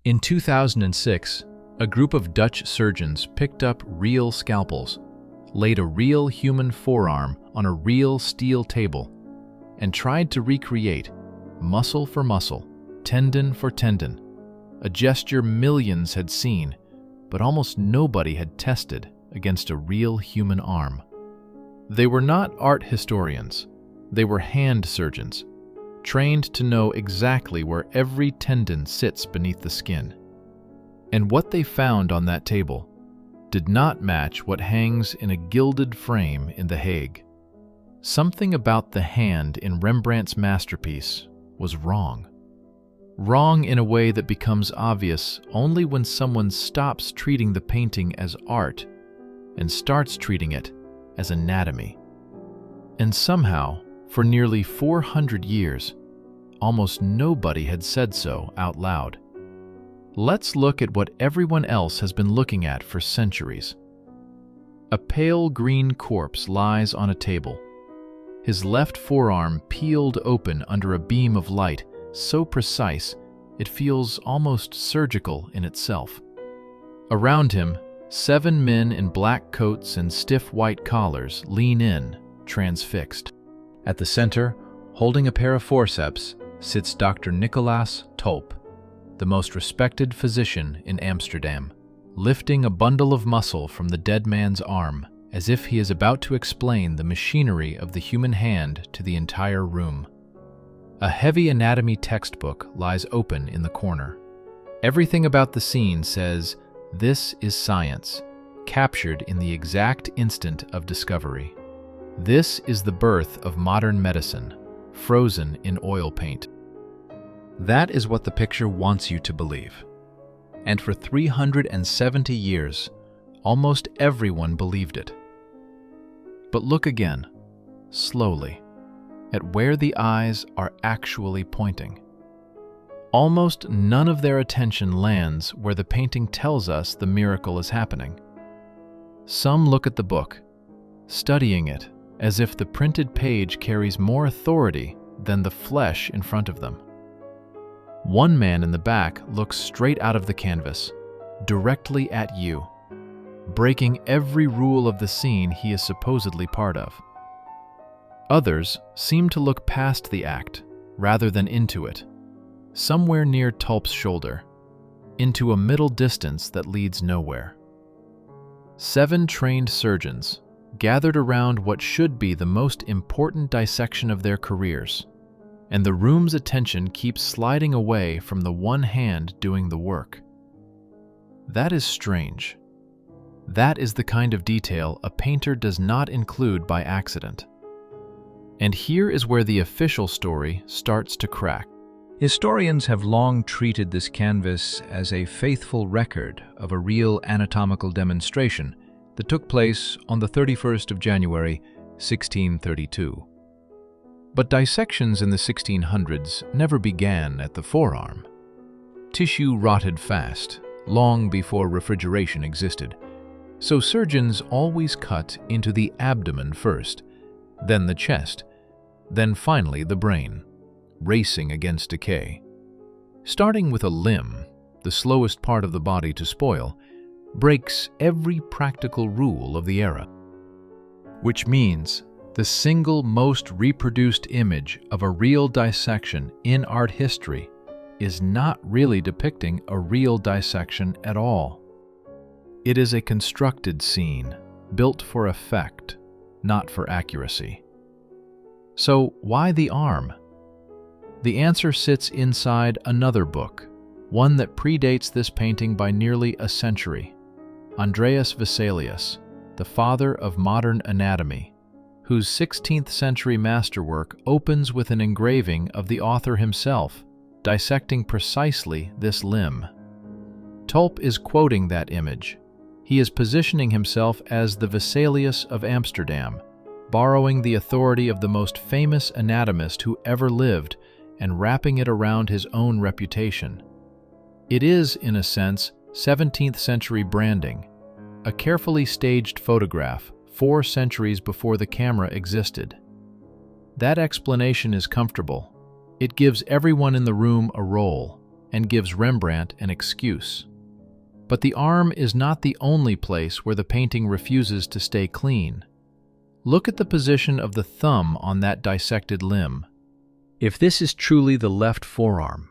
In 2006, a group of Dutch surgeons picked up real scalpels, laid a real human forearm on a real steel table, and tried to recreate, muscle for muscle, tendon for tendon, a gesture millions had seen, but almost nobody had tested against a real human arm. They were not art historians. They were hand surgeons, trained to know exactly where every tendon sits beneath the skin. And what they found on that table did not match what hangs in a gilded frame in The Hague. Something about the hand in Rembrandt's masterpiece was wrong. Wrong in a way that becomes obvious only when someone stops treating the painting as art and starts treating it as anatomy. And somehow, for nearly 400 years, almost nobody had said so out loud. Let's look at what everyone else has been looking at for centuries. A pale green corpse lies on a table, his left forearm peeled open under a beam of light so precise it feels almost surgical in itself. Around him, 7 men in black coats and stiff white collars lean in, transfixed. At the center, holding a pair of forceps, sits Dr. Nicolaes Tulp, the most respected physician in Amsterdam, lifting a bundle of muscle from the dead man's arm as if he is about to explain the machinery of the human hand to the entire room. A heavy anatomy textbook lies open in the corner. Everything about the scene says, "This is science, captured in the exact instant of discovery. This is the birth of modern medicine, frozen in oil paint." That is what the picture wants you to believe. And for 370 years, almost everyone believed it. But look again, slowly, at where the eyes are actually pointing. Almost none of their attention lands where the painting tells us the miracle is happening. Some look at the book, studying it as if the printed page carries more authority than the flesh in front of them. One man in the back looks straight out of the canvas, directly at you, breaking every rule of the scene he is supposedly part of. Others seem to look past the act rather than into it, somewhere near Tulp's shoulder, into a middle distance that leads nowhere. 7 trained surgeons gathered around what should be the most important dissection of their careers, and the room's attention keeps sliding away from the one hand doing the work. That is strange. That is the kind of detail a painter does not include by accident. And here is where the official story starts to crack. Historians have long treated this canvas as a faithful record of a real anatomical demonstration that took place on the 31st of January, 1632. But dissections in the 1600s never began at the forearm. Tissue rotted fast, long before refrigeration existed, so surgeons always cut into the abdomen first, then the chest, then finally the brain, racing against decay. Starting with a limb, the slowest part of the body to spoil, breaks every practical rule of the era. Which means the single most reproduced image of a real dissection in art history is not really depicting a real dissection at all. It is a constructed scene, built for effect, not for accuracy. So why the arm? The answer sits inside another book, one that predates this painting by nearly a century. Andreas Vesalius, the father of modern anatomy, whose 16th century masterwork opens with an engraving of the author himself, dissecting precisely this limb. Tulp is quoting that image. He is positioning himself as the Vesalius of Amsterdam, borrowing the authority of the most famous anatomist who ever lived and wrapping it around his own reputation. It is, in a sense, 17th century branding, a carefully staged photograph 4 centuries before the camera existed. That explanation is comfortable. It gives everyone in the room a role, and gives Rembrandt an excuse. But the arm is not the only place where the painting refuses to stay clean. Look at the position of the thumb on that dissected limb. If this is truly the left forearm,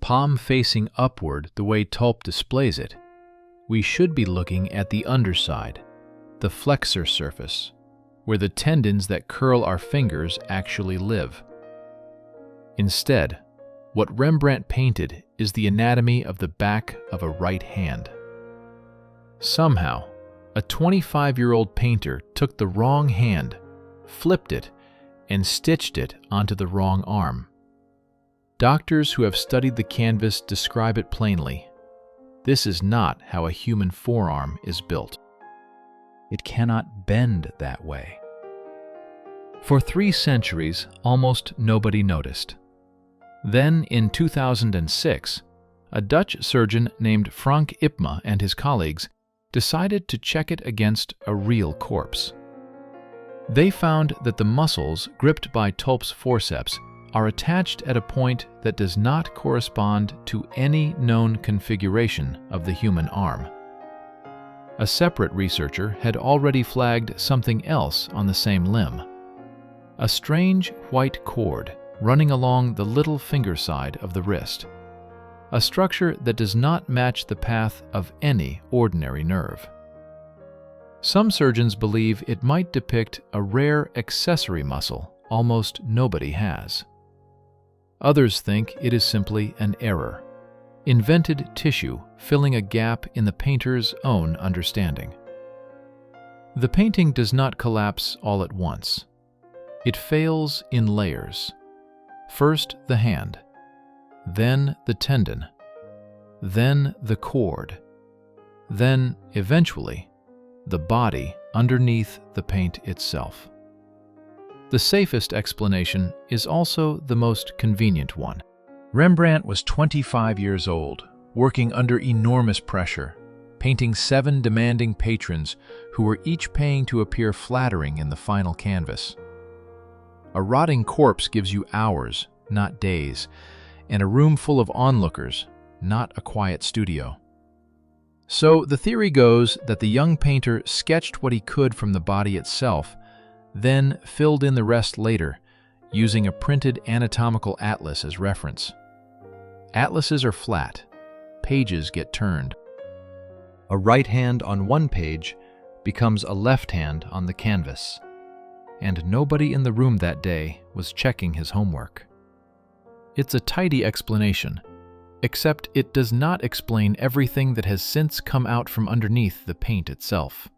palm facing upward the way Tulp displays it, we should be looking at the underside, the flexor surface, where the tendons that curl our fingers actually live. Instead, what Rembrandt painted is the anatomy of the back of a right hand. Somehow, a 25-year-old painter took the wrong hand, flipped it, and stitched it onto the wrong arm. Doctors who have studied the canvas describe it plainly. This is not how a human forearm is built. It cannot bend that way. For 3 centuries, almost nobody noticed. Then, in 2006, a Dutch surgeon named Frank Ipma and his colleagues decided to check it against a real corpse. They found that the muscles gripped by Tulp's forceps are attached at a point that does not correspond to any known configuration of the human arm. A separate researcher had already flagged something else on the same limb: a strange white cord running along the little finger side of the wrist, a structure that does not match the path of any ordinary nerve. Some surgeons believe it might depict a rare accessory muscle almost nobody has. Others think it is simply an error, invented tissue filling a gap in the painter's own understanding. The painting does not collapse all at once. It fails in layers. First the hand, then the tendon, then the cord, then, eventually, the body underneath the paint itself. The safest explanation is also the most convenient one. Rembrandt was 25 years old, working under enormous pressure, painting 7 demanding patrons who were each paying to appear flattering in the final canvas. A rotting corpse gives you hours, not days, and a room full of onlookers, not a quiet studio. So the theory goes that the young painter sketched what he could from the body itself, then filled in the rest later, using a printed anatomical atlas as reference. Atlases are flat. Pages get turned. A right hand on one page becomes a left hand on the canvas. And nobody in the room that day was checking his homework. It's a tidy explanation, except it does not explain everything that has since come out from underneath the paint itself.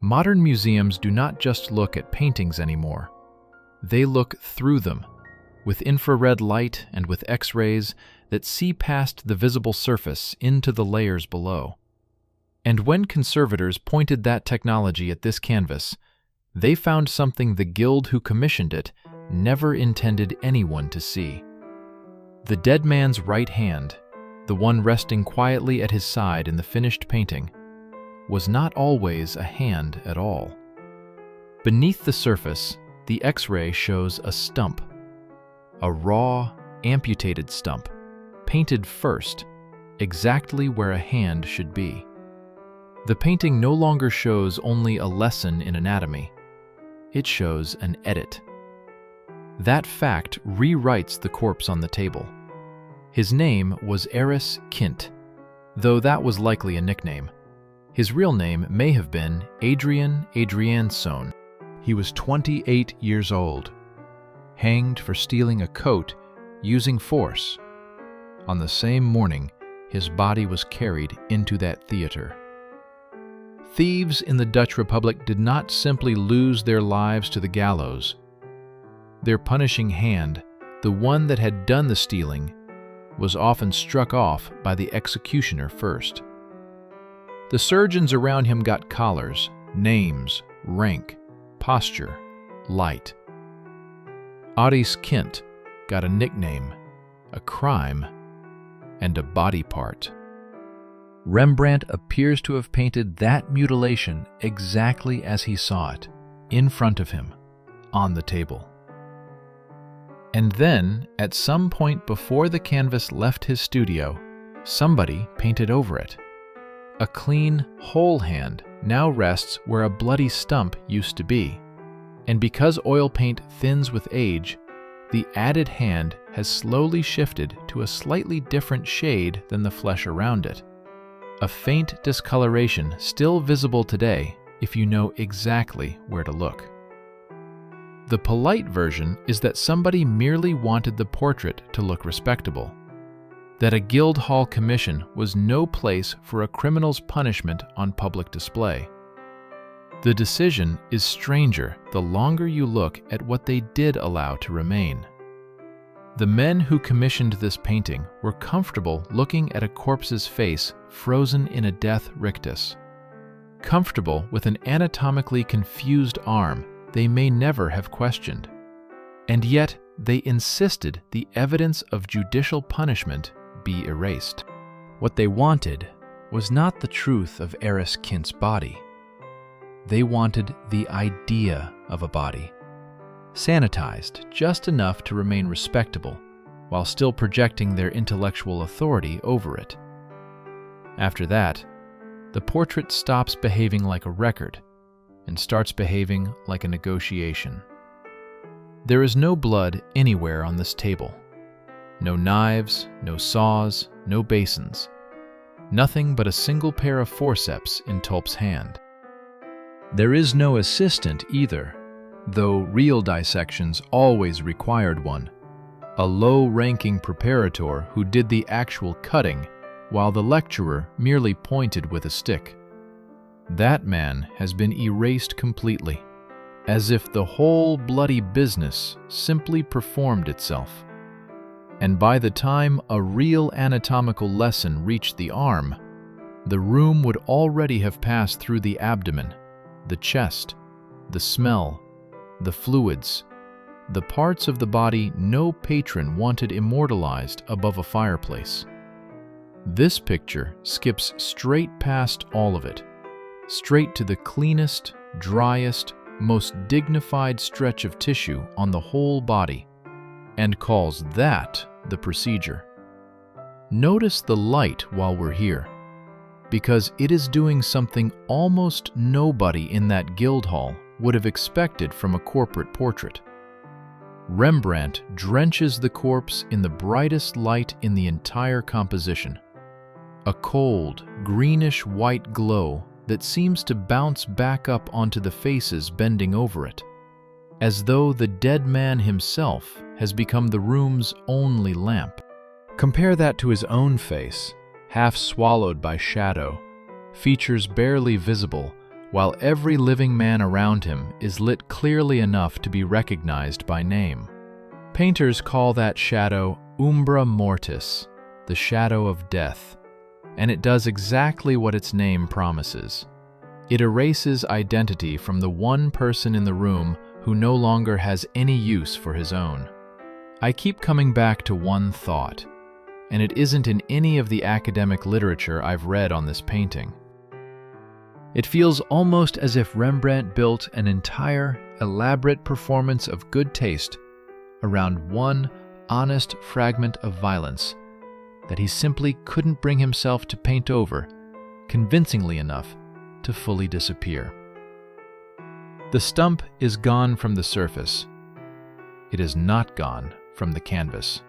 Modern museums do not just look at paintings anymore. They look through them, with infrared light and with X-rays that see past the visible surface into the layers below. And when conservators pointed that technology at this canvas, they found something the guild who commissioned it never intended anyone to see. The dead man's right hand, the one resting quietly at his side in the finished painting, was not always a hand at all. Beneath the surface, the X-ray shows a stump, a raw, amputated stump, painted first, exactly where a hand should be. The painting no longer shows only a lesson in anatomy. It shows an edit. That fact rewrites the corpse on the table. His name was Eris Kint, though that was likely a nickname. His real name may have been Adrian Adriansson. He was 28 years old, hanged for stealing a coat using force. On the same morning, his body was carried into that theater. Thieves in the Dutch Republic did not simply lose their lives to the gallows. Their punishing hand, the one that had done the stealing, was often struck off by the executioner first. The surgeons around him got collars, names, rank, posture, light. Aris Kint got a nickname, a crime, and a body part. Rembrandt appears to have painted that mutilation exactly as he saw it, in front of him, on the table. And then, at some point before the canvas left his studio, somebody painted over it. A clean, whole hand now rests where a bloody stump used to be. And because oil paint thins with age, the added hand has slowly shifted to a slightly different shade than the flesh around it. A faint discoloration still visible today if you know exactly where to look. The polite version is that somebody merely wanted the portrait to look respectable, that a Guildhall commission was no place for a criminal's punishment on public display. The decision is stranger the longer you look at what they did allow to remain. The men who commissioned this painting were comfortable looking at a corpse's face frozen in a death rictus, comfortable with an anatomically confused arm they may never have questioned, and yet they insisted the evidence of judicial punishment be erased. What they wanted was not the truth of Eris Kint's body. They wanted the idea of a body, sanitized just enough to remain respectable while still projecting their intellectual authority over it. After that, the portrait stops behaving like a record and starts behaving like a negotiation. There is no blood anywhere on this table. No knives, no saws, no basins. Nothing but a single pair of forceps in Tulp's hand. There is no assistant either, though real dissections always required one, a low-ranking preparator who did the actual cutting while the lecturer merely pointed with a stick. That man has been erased completely, as if the whole bloody business simply performed itself. And by the time a real anatomical lesson reached the arm, the room would already have passed through the abdomen, the chest, the smell, the fluids, the parts of the body no patron wanted immortalized above a fireplace. This picture skips straight past all of it, straight to the cleanest, driest, most dignified stretch of tissue on the whole body, and calls that the procedure. Notice the light while we're here, because it is doing something almost nobody in that Guildhall would have expected from a corporate portrait. Rembrandt drenches the corpse in the brightest light in the entire composition, a cold, greenish-white glow that seems to bounce back up onto the faces bending over it, as though the dead man himself has become the room's only lamp. Compare that to his own face, half swallowed by shadow, features barely visible, while every living man around him is lit clearly enough to be recognized by name. Painters call that shadow umbra mortis, the shadow of death, and it does exactly what its name promises. It erases identity from the one person in the room who no longer has any use for his own. I keep coming back to one thought, and it isn't in any of the academic literature I've read on this painting. It feels almost as if Rembrandt built an entire, elaborate performance of good taste around one honest fragment of violence that he simply couldn't bring himself to paint over convincingly enough to fully disappear. The stump is gone from the surface. It is not gone from the canvas.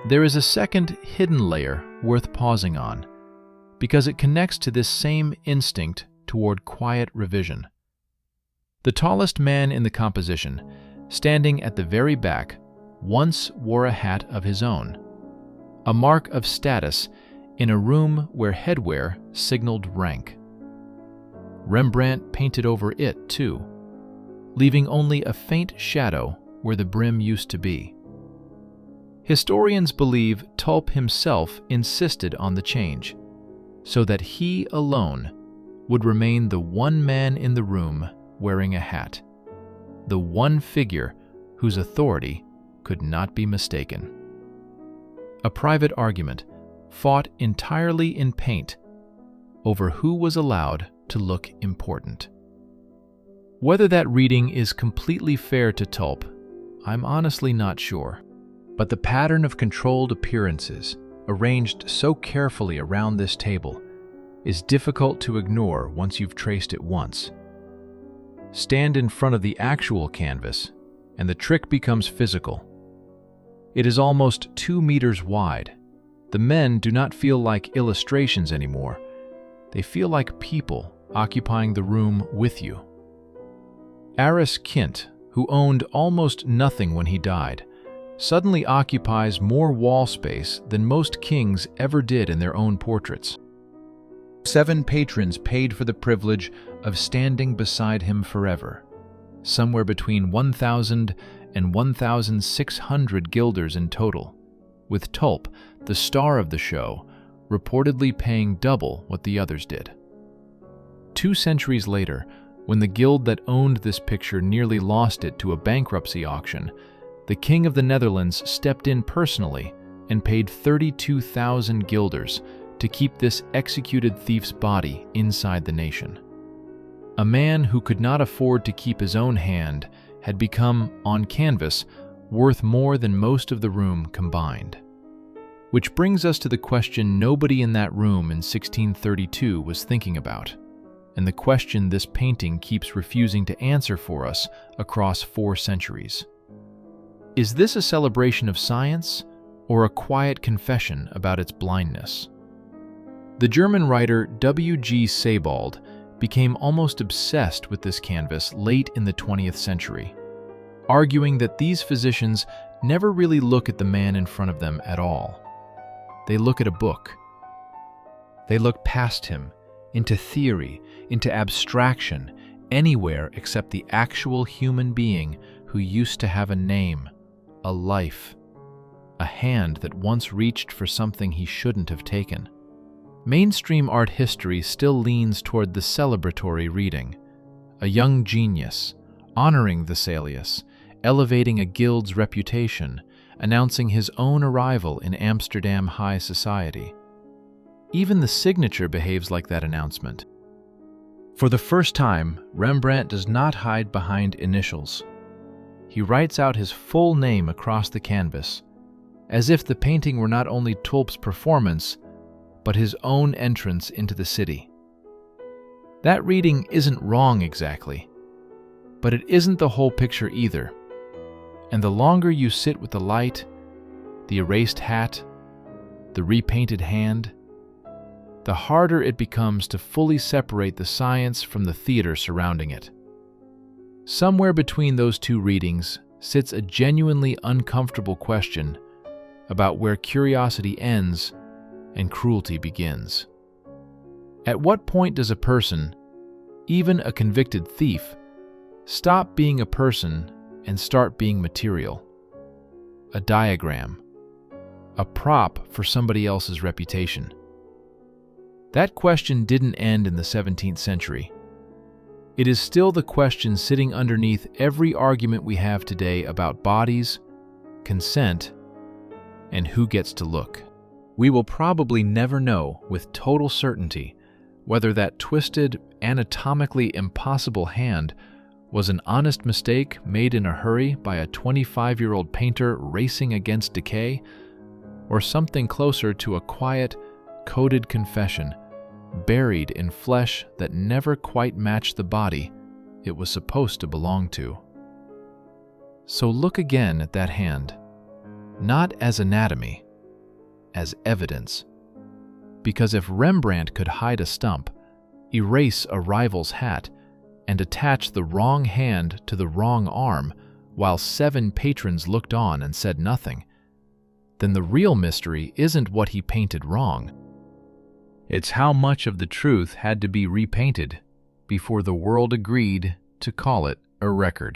There is a second hidden layer worth pausing on, because it connects to this same instinct toward quiet revision. The tallest man in the composition, standing at the very back, once wore a hat of his own, a mark of status in a room where headwear signaled rank. Rembrandt painted over it too, leaving only a faint shadow where the brim used to be. Historians believe Tulp himself insisted on the change, so that he alone would remain the one man in the room wearing a hat, the one figure whose authority could not be mistaken. A private argument fought entirely in paint over who was allowed to look important. Whether that reading is completely fair to Tulp, I'm honestly not sure. But the pattern of controlled appearances, arranged so carefully around this table, is difficult to ignore once you've traced it once. Stand in front of the actual canvas, and the trick becomes physical. It is almost 2 meters wide. The men do not feel like illustrations anymore. They feel like people occupying the room with you. Aris Kint, who owned almost nothing when he died, suddenly occupies more wall space than most kings ever did in their own portraits. 7 patrons paid for the privilege of standing beside him forever, somewhere between 1,000 and 1,600 guilders in total, with Tulp, the star of the show, reportedly paying double what the others did. 2 centuries later, when the guild that owned this picture nearly lost it to a bankruptcy auction, the King of the Netherlands stepped in personally and paid 32,000 guilders to keep this executed thief's body inside the nation. A man who could not afford to keep his own hand had become, on canvas, worth more than most of the room combined. Which brings us to the question nobody in that room in 1632 was thinking about, and the question this painting keeps refusing to answer for us across 4 centuries. Is this a celebration of science, or a quiet confession about its blindness? The German writer W.G. Sebald became almost obsessed with this canvas late in the 20th century, arguing that these physicians never really look at the man in front of them at all. They look at a book. They look past him, into theory, into abstraction, anywhere except the actual human being who used to have a name, a life, a hand that once reached for something he shouldn't have taken. Mainstream art history still leans toward the celebratory reading, a young genius, honoring Vesalius, elevating a guild's reputation, announcing his own arrival in Amsterdam high society. Even the signature behaves like that announcement. For the first time, Rembrandt does not hide behind initials. He writes out his full name across the canvas, as if the painting were not only Tulp's performance, but his own entrance into the city. That reading isn't wrong exactly, but it isn't the whole picture either. And the longer you sit with the light, the erased hat, the repainted hand, the harder it becomes to fully separate the science from the theater surrounding it. Somewhere between those 2 readings sits a genuinely uncomfortable question about where curiosity ends and cruelty begins. At what point does a person, even a convicted thief, stop being a person and start being material? A diagram, a prop for somebody else's reputation. That question didn't end in the 17th century. It is still the question sitting underneath every argument we have today about bodies, consent, and who gets to look. We will probably never know with total certainty whether that twisted, anatomically impossible hand was an honest mistake made in a hurry by a 25-year-old painter racing against decay, or something closer to a quiet, coded confession buried in flesh that never quite matched the body it was supposed to belong to. So look again at that hand, not as anatomy, as evidence. Because if Rembrandt could hide a stump, erase a rival's hat, and attach the wrong hand to the wrong arm while 7 patrons looked on and said nothing, then the real mystery isn't what he painted wrong. It's how much of the truth had to be repainted before the world agreed to call it a record.